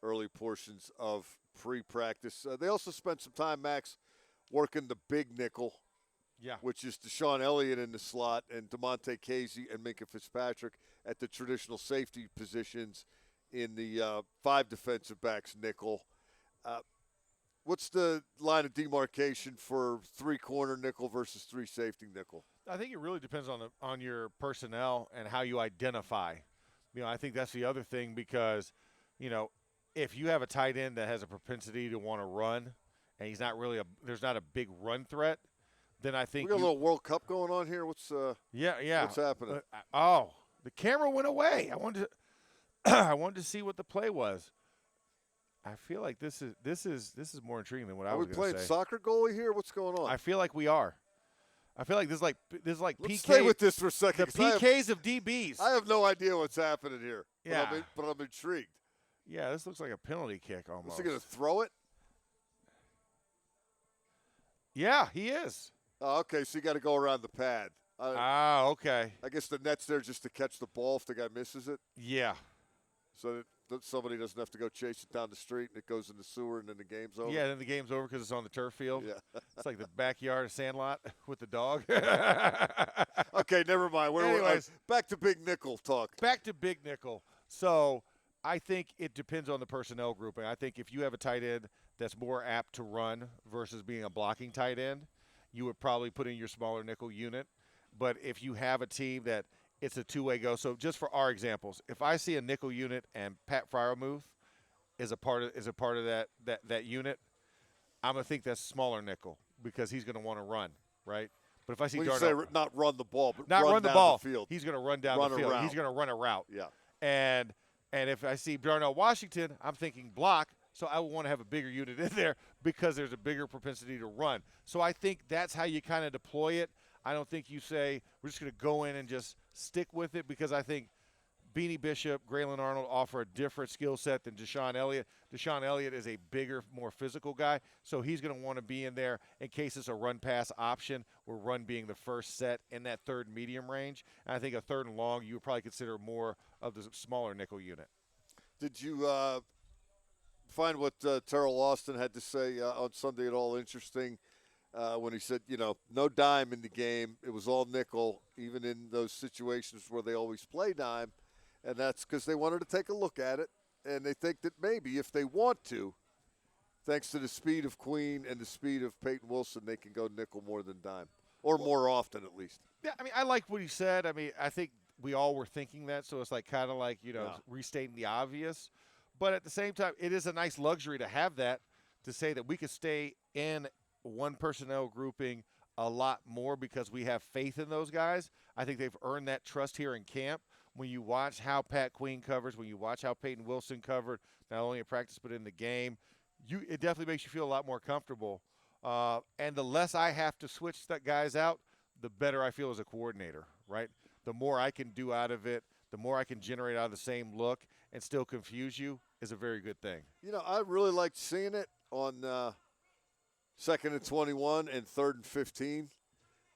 early portions of pre-practice. They also spent some time, Max, working the big nickel, which is Deshaun Elliott in the slot and DeMonte Casey and Minka Fitzpatrick at the traditional safety positions in the 5 defensive backs nickel. What's the line of demarcation for 3-corner nickel versus 3 safety nickel? I think it really depends on your personnel and how you identify. I think that's the other thing because, if you have a tight end that has a propensity to want to run and he's not really there's not a big run threat, then I think we got a little World Cup going on here. What's what's happening? The camera went away. I wanted to see what the play was. I feel like this is more intriguing than what I was going to say. Are we playing soccer goalie here? What's going on? I feel like we are. I feel like this is like Let's PK. stay with this for a second. The PKs of DBs. I have no idea what's happening here. Yeah. But I'm intrigued. Yeah, this looks like a penalty kick almost. Is he going to throw it? Yeah, he is. Oh, okay, so you got to go around the pad. Okay. I guess the net's there just to catch the ball if the guy misses it. Yeah. So that somebody doesn't have to go chase it down the street and it goes in the sewer and then the game's over. Yeah, then the game's over because it's on the turf field. Yeah. It's like the backyard of Sandlot with the dog. Okay, never mind. Anyways, back to big nickel talk. Back to big nickel. So I think it depends on the personnel grouping. I think if you have a tight end that's more apt to run versus being a blocking tight end, you would probably put in your smaller nickel unit. But if you have a team that it's a two-way go, so just for our examples, if I see a nickel unit and Pat Fryermuth is a part of that unit, I'm gonna think that's smaller nickel because he's gonna want to run, right? But if I see when Darnell, you say not run the ball, but not run the down ball, the field. he's gonna run down the field. He's gonna run a route. Yeah. And if I see Darnell Washington, I'm thinking block. So I would want to have a bigger unit in there because there's a bigger propensity to run. So I think that's how you kind of deploy it. I don't think you say we're just going to go in and just stick with it because I think Beanie Bishop, Graylin Arnold offer a different skill set than Deshaun Elliott. Deshaun Elliott is a bigger, more physical guy, so he's going to want to be in there in case it's a run-pass option, where run being the first set in that third medium range. And I think a third and long, you would probably consider more of the smaller nickel unit. Did you find what Terrell Austin had to say on Sunday at all interesting when he said, no dime in the game. It was all nickel, even in those situations where they always play dime. And that's because they wanted to take a look at it. And they think that maybe if they want to, thanks to the speed of Queen and the speed of Peyton Wilson, they can go nickel more than dime, or more often at least. Yeah, I like what he said. I think we all were thinking that, so it's kind of restating the obvious. But at the same time, it is a nice luxury to have that, to say that we could stay in one personnel grouping a lot more because we have faith in those guys. I think they've earned that trust here in camp. When you watch how Pat Queen covers, when you watch how Peyton Wilson covered, not only in practice but in the game, it definitely makes you feel a lot more comfortable. And the less I have to switch that guys out, the better I feel as a coordinator, right? The more I can do out of it, the more I can generate out of the same look and still confuse you is a very good thing. I really liked seeing it on 2nd and 21 and 3rd and 15.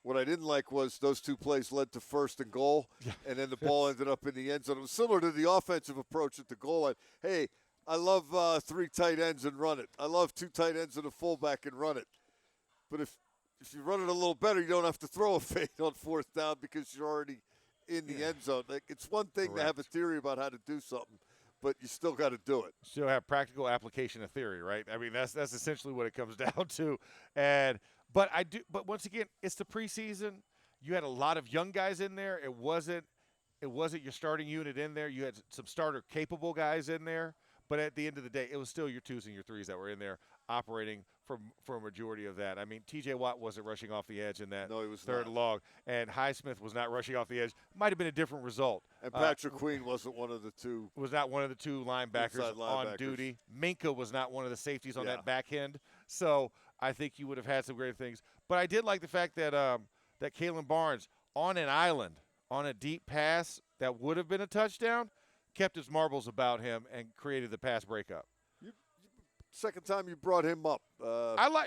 What I didn't like was those two plays led to 1st and goal, and then the ball ended up in the end zone. It was similar to the offensive approach at the goal line. Hey, I love 3 tight ends and run it. I love 2 tight ends and a fullback and run it. But if you run it a little better, you don't have to throw a fade on fourth down because you're already in the end zone. Like, it's one thing to have a theory about how to do something, but you still got to do it. Still have practical application of theory, right? I mean, that's essentially what it comes down to. But once again, it's the preseason. You had a lot of young guys in there. It wasn't your starting unit in there. You had some starter capable guys in there. But at the end of the day, it was still your twos and your threes that were in there operating for a majority of that. I mean, T.J. Watt wasn't rushing off the edge in that third log, and Highsmith was not rushing off the edge. Might have been a different result. And Patrick Queen wasn't one of the two. Was not one of the two linebackers on duty. Minka was not one of the safeties on that back end. So I think you would have had some great things. But I did like the fact that that Kalen Barnes, on an island, on a deep pass that would have been a touchdown, kept his marbles about him and created the pass breakup. Second time you brought him up.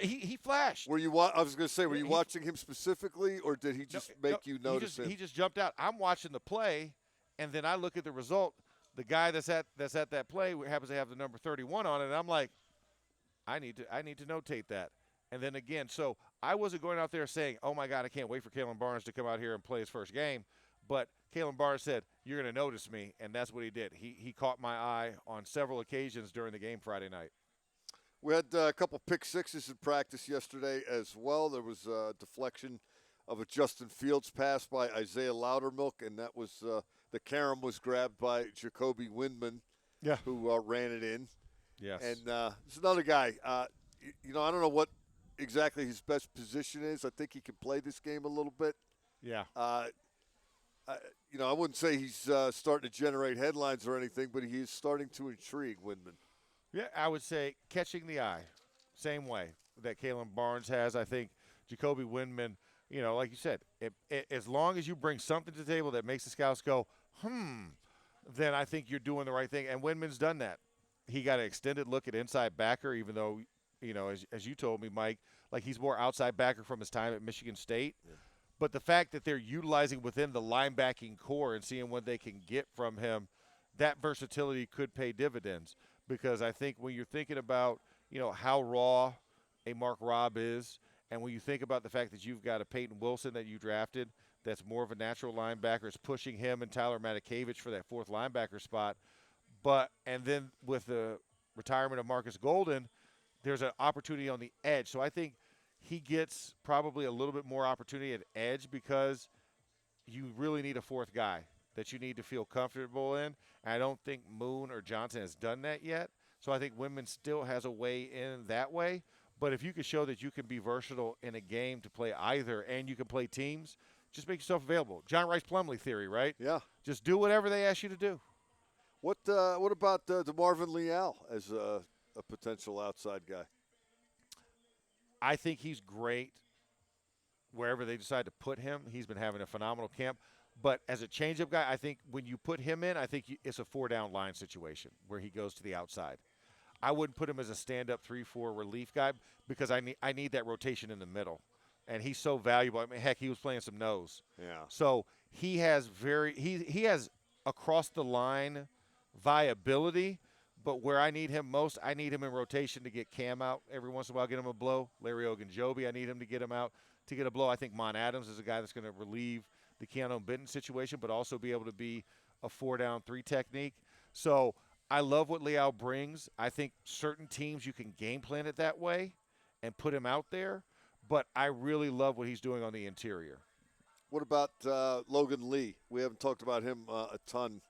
He flashed. Were you? I was going to say, were you watching him specifically, or did he just make you notice him? He just jumped out. I'm watching the play, and then I look at the result. The guy that's at that play happens to have the number 31 on it, and I'm like, I need to notate that. And then again, so I wasn't going out there saying, oh my God, I can't wait for Kalen Barnes to come out here and play his first game. But Kalen Barnes said, you're going to notice me, and that's what he did. He caught my eye on several occasions during the game Friday night. We had a couple pick sixes in practice yesterday as well. There was a deflection of a Justin Fields pass by Isaiah Loudermilk, and that was the carom was grabbed by Jacoby Windman, who ran it in. Yes. And there's another guy. I don't know what exactly his best position is. I think he can play this game a little bit. Yeah. I wouldn't say he's starting to generate headlines or anything, but he is starting to intrigue Windman. Yeah, I would say catching the eye, same way that Kalen Barnes has. I think Jacoby Windman, like you said, as long as you bring something to the table that makes the scouts go, then I think you're doing the right thing. And Windman's done that. He got an extended look at inside backer, even though, as you told me, Mike, like he's more outside backer from his time at Michigan State. Yeah. But the fact that they're utilizing within the linebacking core and seeing what they can get from him, that versatility could pay dividends. Because I think when you're thinking about, how raw a Mark Robb is, and when you think about the fact that you've got a Peyton Wilson that you drafted that's more of a natural linebacker, it's pushing him and Tyler Matakevich for that fourth linebacker spot. And then with the retirement of Marcus Golden, there's an opportunity on the edge. So I think he gets probably a little bit more opportunity at edge because you really need a fourth guy that you need to feel comfortable in. And I don't think Moon or Johnson has done that yet. So I think Windman still has a way in that way. But if you can show that you can be versatile in a game to play either and you can play teams, just make yourself available. John Rice Plumlee theory, right? Yeah. Just do whatever they ask you to do. What about DeMarvin Leal as a potential outside guy? I think he's great wherever they decide to put him. He's been having a phenomenal camp. But as a change-up guy, I think when you put him in, I think it's a four-down line situation where he goes to the outside. I wouldn't put him as a stand-up 3-4 relief guy because I need that rotation in the middle. And he's so valuable. I mean, heck, he was playing some nose. Yeah. So he has he has across-the-line viability, but where I need him most, I need him in rotation to get Cam out every once in a while, get him a blow. Larry Ogunjobi, I need him to get him out to get a blow. I think Mon Adams is a guy that's going to relieve the Keanu Benton situation, but also be able to be a 4-down-3 technique. So I love what Leal brings. I think certain teams you can game plan it that way and put him out there, but I really love what he's doing on the interior. What about Logan Lee? We haven't talked about him a ton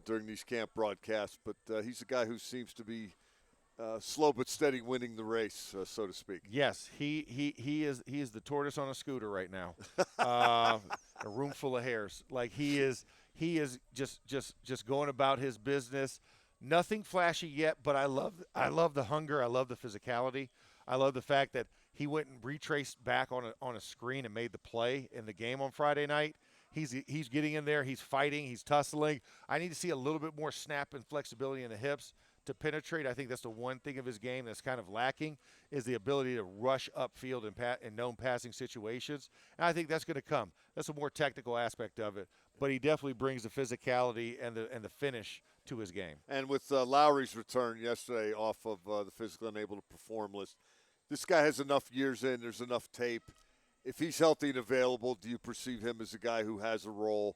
during these camp broadcasts, but he's a guy who seems to be slow but steady winning the race, so to speak. Yes, he is the tortoise on a scooter right now. A room full of hairs. Like he is just going about his business. Nothing flashy yet, but I love the hunger. I love the physicality. I love the fact that he went and retraced back on a screen and made the play in the game on Friday night. He's getting in there. He's fighting. He's tussling. I need to see a little bit more snap and flexibility in the hips to penetrate. I think that's the one thing of his game that's kind of lacking is the ability to rush upfield in known passing situations. And I think that's going to come. That's a more technical aspect of it. But he definitely brings the physicality and the finish to his game. And with Lowry's return yesterday off of the physical unable to perform list, this guy has enough years in. There's enough tape. If he's healthy and available, do you perceive him as a guy who has a role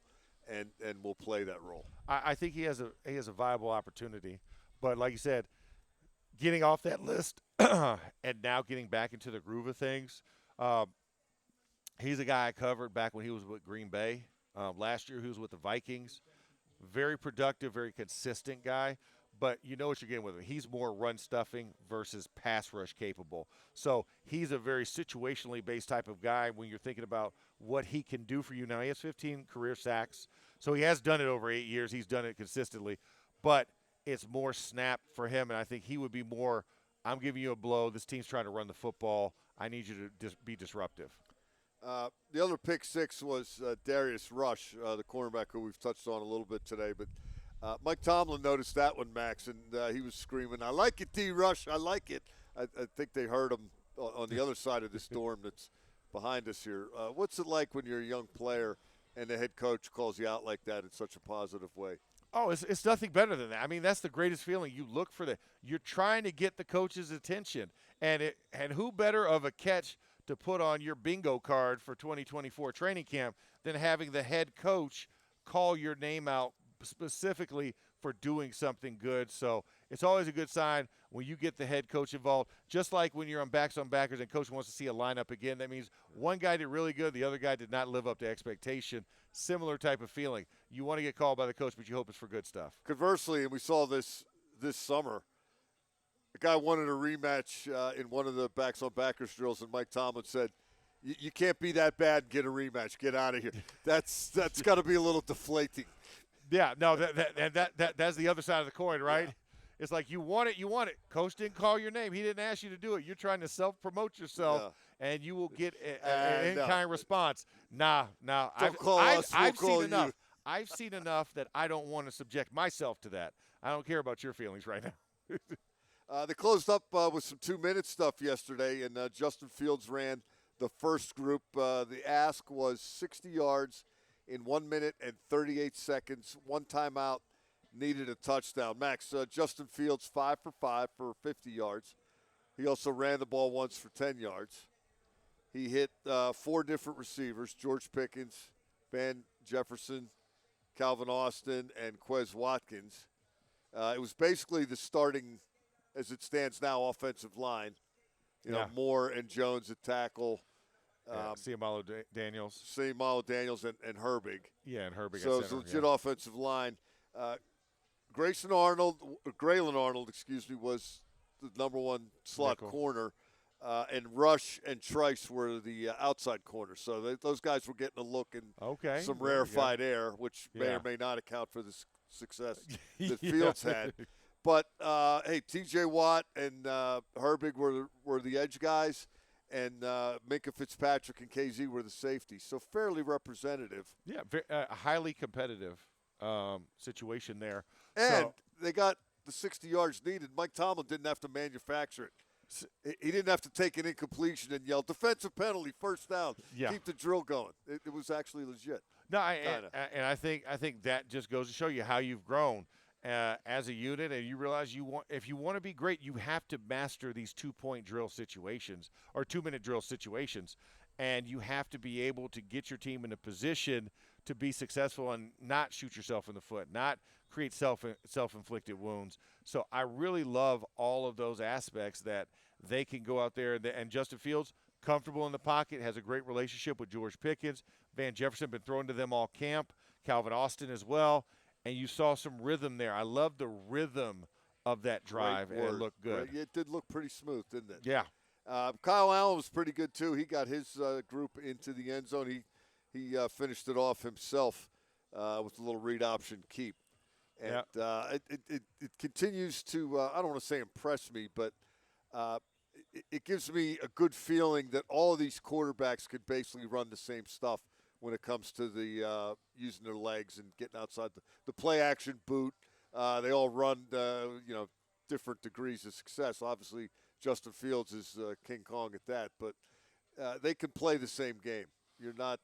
and will play that role? I think he has a viable opportunity. But like you said, getting off that list and now getting back into the groove of things, he's a guy I covered back when he was with Green Bay. Last year he was with the Vikings. Very productive, very consistent guy. But you know what you're getting with him. He's more run stuffing versus pass rush capable. So he's a very situationally based type of guy when you're thinking about what he can do for you. Now, he has 15 career sacks. So he has done it over 8 years. He's done it consistently. But it's more snap for him, and I think he would be more, I'm giving you a blow. This team's trying to run the football. I need you to be disruptive. The other pick six was Darius Rush, the cornerback who we've touched on a little bit today. But Mike Tomlin noticed that one, Max, and he was screaming, "I like it, D. Rush, I like it." I think they heard him on the other side of this dorm that's behind us here. What's it like when you're a young player and the head coach calls you out like that in such a positive way? Oh, it's nothing better than that. I mean, that's the greatest feeling. You look for you're trying to get the coach's attention. And who better of a catch to put on your bingo card for 2024 training camp than having the head coach call your name out specifically for doing something good. So it's always a good sign when you get the head coach involved. Just like when you're on Backs on Backers and coach wants to see a lineup again, that means one guy did really good, the other guy did not live up to expectation. Similar type of feeling. You want to get called by the coach, but you hope it's for good stuff. Conversely, and we saw this summer, a guy wanted a rematch in one of the Backs on Backers drills, and Mike Tomlin said, you can't be that bad and get a rematch. Get out of here. That's got to be a little deflating. Yeah, no, that's the other side of the coin, right? Yeah. It's like you want it. Coach didn't call your name. He didn't ask you to do it. You're trying to self-promote yourself, and you will get an in-kind response. Nah. I've seen enough. I've seen enough that I don't want to subject myself to that. I don't care about your feelings right now. They closed up with some 2-minute stuff yesterday, and Justin Fields ran the first group. The ask was 60 yards in 1 minute and 38 seconds. One timeout, needed a touchdown. Max, Justin Fields 5 for 5 for 50 yards. He also ran the ball once for 10 yards. He hit 4 different receivers, George Pickens, Van Jefferson, Calvin Austin, and Quez Watkins. It was basically the starting, as it stands now, offensive line. You know, Moore and Jones at tackle. Ciamalo Daniels. Ciamalo Daniels and Herbig. Yeah, and Herbig. So it's a legit offensive line. Graylin Arnold, was the number one slot corner. And Rush and Trice were the outside corners. So those guys were getting a look in some rarefied air, which may or may not account for the success that Fields had. But, hey, T.J. Watt and Herbig were the edge guys, and Minkah Fitzpatrick and KZ were the safeties. So fairly representative. Yeah, a highly competitive situation there. And they got the 60 yards needed. Mike Tomlin didn't have to manufacture it. He didn't have to take an incompletion and yell, defensive penalty, first down, keep the drill going. It was actually legit. No, and I think that just goes to show you how you've grown as a unit, and you realize if you want to be great, you have to master these 2-point drill situations or 2-minute drill situations, and you have to be able to get your team in a position to be successful and not shoot yourself in the foot, not create self-inflicted wounds. So I really love all of those aspects that they can go out there. And Justin Fields, comfortable in the pocket, has a great relationship with George Pickens. Van Jefferson been thrown to them all camp. Calvin Austin as well. And you saw some rhythm there. I love the rhythm of that drive, and it looked good. It did look pretty smooth, didn't it? Yeah. Kyle Allen was pretty good, too. He got his group into the end zone. He finished it off himself with a little read option keep. And it continues to, I don't want to say impress me, but it gives me a good feeling that all of these quarterbacks could basically run the same stuff when it comes to the using their legs and getting outside the play-action boot. They all run, different degrees of success. Obviously, Justin Fields is King Kong at that, but they can play the same game. You're not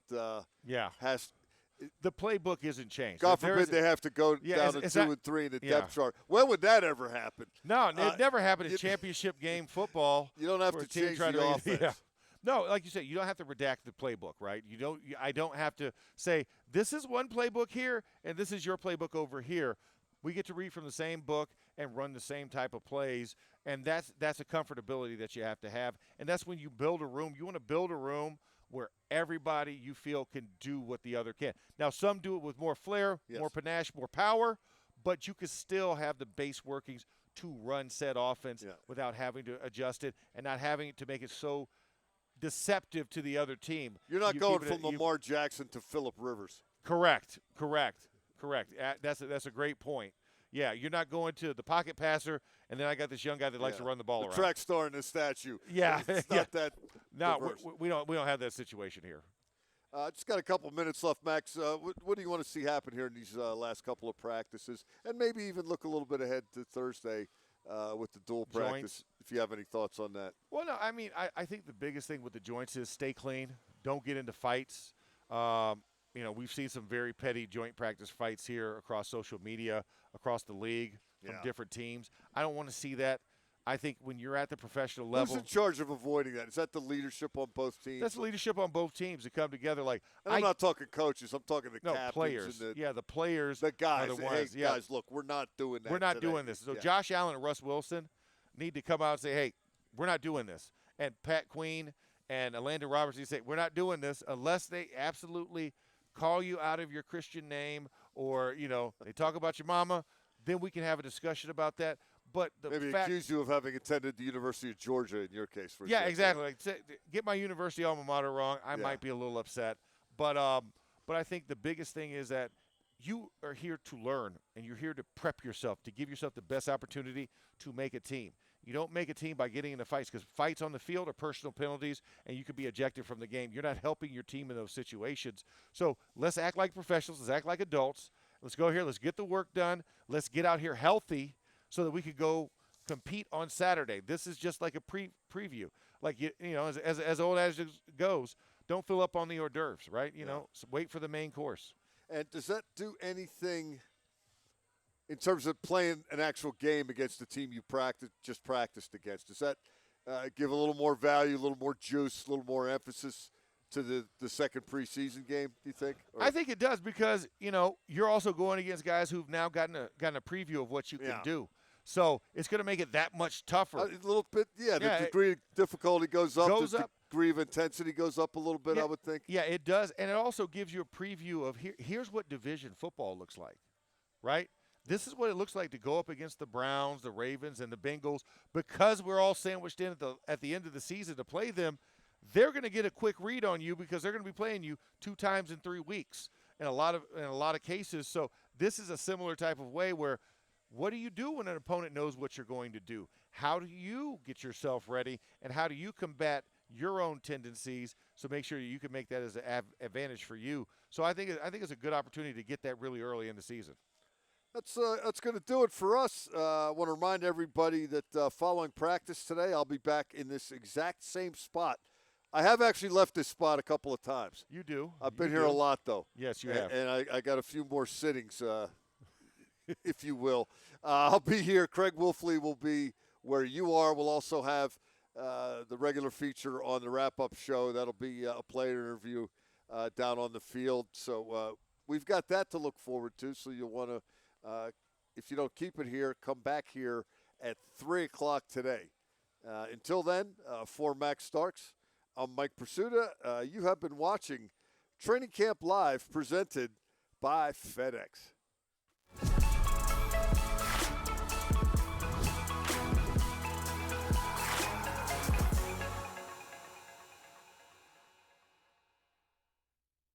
the playbook isn't changed. God forbid they have to go down to 2 and 3 in the depth chart. When would that ever happen? No, it never happened in championship game football. You don't have to change the offense. Yeah. No, like you said, you don't have to redact the playbook, right? I don't have to say this is one playbook here and this is your playbook over here. We get to read from the same book and run the same type of plays, and that's a comfortability that you have to have. And that's when you build a room. You want to build a room where everybody you feel can do what the other can. Now, some do it with more flair, more panache, more power, but you can still have the base workings to run said offense without having to adjust it and not having to make it so deceptive to the other team. You're not going from Lamar Jackson to Phillip Rivers. Correct. That's a great point. Yeah, you're not going to the pocket passer, and then I got this young guy that likes to run the ball around. The track star and the statue. Yeah, it's not that. No, we don't have that situation here. Just got a couple minutes left, Max. What do you want to see happen here in these last couple of practices, and maybe even look a little bit ahead to Thursday with the dual practice? Joints. If you have any thoughts on that. Well, no, I mean, I think the biggest thing with the joints is stay clean. Don't get into fights. We've seen some very petty joint practice fights here across social media, across the league, from different teams. I don't want to see that. I think when you're at the professional level. Who's in charge of avoiding that? Is that the leadership on both teams? That's the leadership on both teams to come together. And I'm not talking coaches. I'm talking the captains. Players. And the players. The guys. Are the ones. Hey, guys, look, we're not doing that. We're not today. doing this. So Josh Allen and Russ Wilson need to come out and say, hey, we're not doing this. And Pat Queen and Alandon Roberts need to say, we're not doing this unless they absolutely call you out of your Christian name or, they talk about your mama. Then we can have a discussion about that. But maybe accuse you of having attended the University of Georgia in your case. Yeah, exactly. Like, get my university alma mater wrong. I might be a little upset. But I think the biggest thing is that you are here to learn, and you're here to prep yourself, to give yourself the best opportunity to make a team. You don't make a team by getting into fights, because fights on the field are personal penalties, and you could be ejected from the game. You're not helping your team in those situations. So let's act like professionals. Let's act like adults. Let's go here. Let's get the work done. Let's get out here healthy so that we could go compete on Saturday. This is just like a preview. Like, as old as it goes, don't fill up on the hors d'oeuvres, right? So wait for the main course. And does that do anything in terms of playing an actual game against the team you just practiced against? Does that give a little more value, a little more juice, a little more emphasis to the second preseason game, do you think? Or? I think it does, because, you're also going against guys who've now gotten a preview of what you can do. So it's going to make it that much tougher. A little bit, the degree of difficulty goes up. The degree of intensity goes up a little bit, I would think. Yeah, it does. And it also gives you a preview of here's what division football looks like, right? This is what it looks like to go up against the Browns, the Ravens, and the Bengals. Because we're all sandwiched in at the end of the season to play them, they're going to get a quick read on you, because they're going to be playing you 2 times in 3 weeks in a lot of cases. So this is a similar type of way where, what do you do when an opponent knows what you're going to do? How do you get yourself ready, and how do you combat your own tendencies, so make sure you can make that as an advantage for you? So I think it's a good opportunity to get that really early in the season. That's going to do it for us. I want to remind everybody that following practice today, I'll be back in this exact same spot. I have actually left this spot a couple of times. You do. I've been here a lot, though. Yes, you have. And I got a few more sittings, if you will. I'll be here. Craig Wolfley will be where you are. We'll also have the regular feature on the wrap-up show. That'll be a player interview down on the field. So we've got that to look forward to. So you'll want to, if you don't keep it here, come back here at 3 o'clock today. Until then, for Max Starks, I'm Mike Pursuta. You have been watching Training Camp Live, presented by FedEx.